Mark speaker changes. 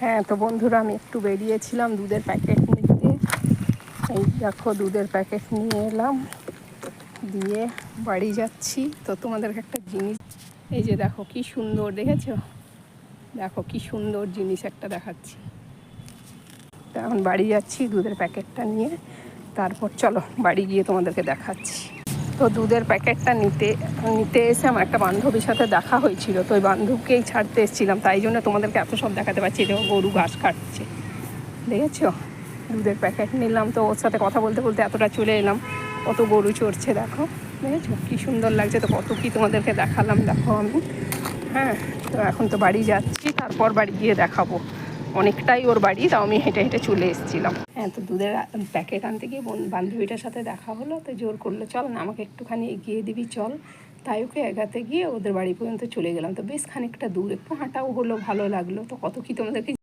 Speaker 1: হ্যাঁ, তো বন্ধুরা আমি একটু বেরিয়েছিলাম দুধের প্যাকেট নিতে। এই দেখো দুধের প্যাকেট নিয়ে এলাম, দিয়ে বাড়ি যাচ্ছি। তো তোমাদেরকে একটা জিনিস, এই যে দেখো কি সুন্দর, দেখেছো? দেখো কি সুন্দর জিনিস একটা দেখাচ্ছি। তা এখন বাড়ি যাচ্ছি দুধের প্যাকেটটা নিয়ে, তারপর চলো বাড়ি গিয়ে তোমাদেরকে দেখাচ্ছি। তো দুধের প্যাকেটটা নিতে এসে আমার একটা বান্ধবীর সাথে দেখা হয়েছিল। তো ওই বান্ধবকেই ছাড়তে এসেছিলাম, তাই জন্য তোমাদেরকে এত সব দেখাতে পারছি। দেখো গরু ঘাস কাটছে, দেখেছো? দুধের প্যাকেট নিলাম, তো ওর সাথে কথা বলতে বলতে এতটা চলে এলাম। কত গরু চড়ছে দেখো, দেখেছো কি সুন্দর লাগছে। তো কত কি তোমাদেরকে দেখালাম দেখো আমি। হ্যাঁ, তো এখন তো বাড়ি যাচ্ছি, তারপর বাড়ি গিয়ে দেখাবো। অনেকটাই ওর বাড়ি, তাও আমি হেঁটে হেঁটে চলে এসেছিলাম। হ্যাঁ, তো দুধের প্যাকেট আনতে গিয়ে বান্ধবীটার সাথে দেখা হলো। তো জোর করলো, চল না আমাকে একটুখানি এগিয়ে দিবি চল। তাই ওকে এগাতে গিয়ে ওদের বাড়ি পর্যন্ত চলে গেলাম। তো বেশ খানিকটা দূর, একটু হাঁটাও হলো, ভালো লাগলো। তো কত কি তোমাদেরকে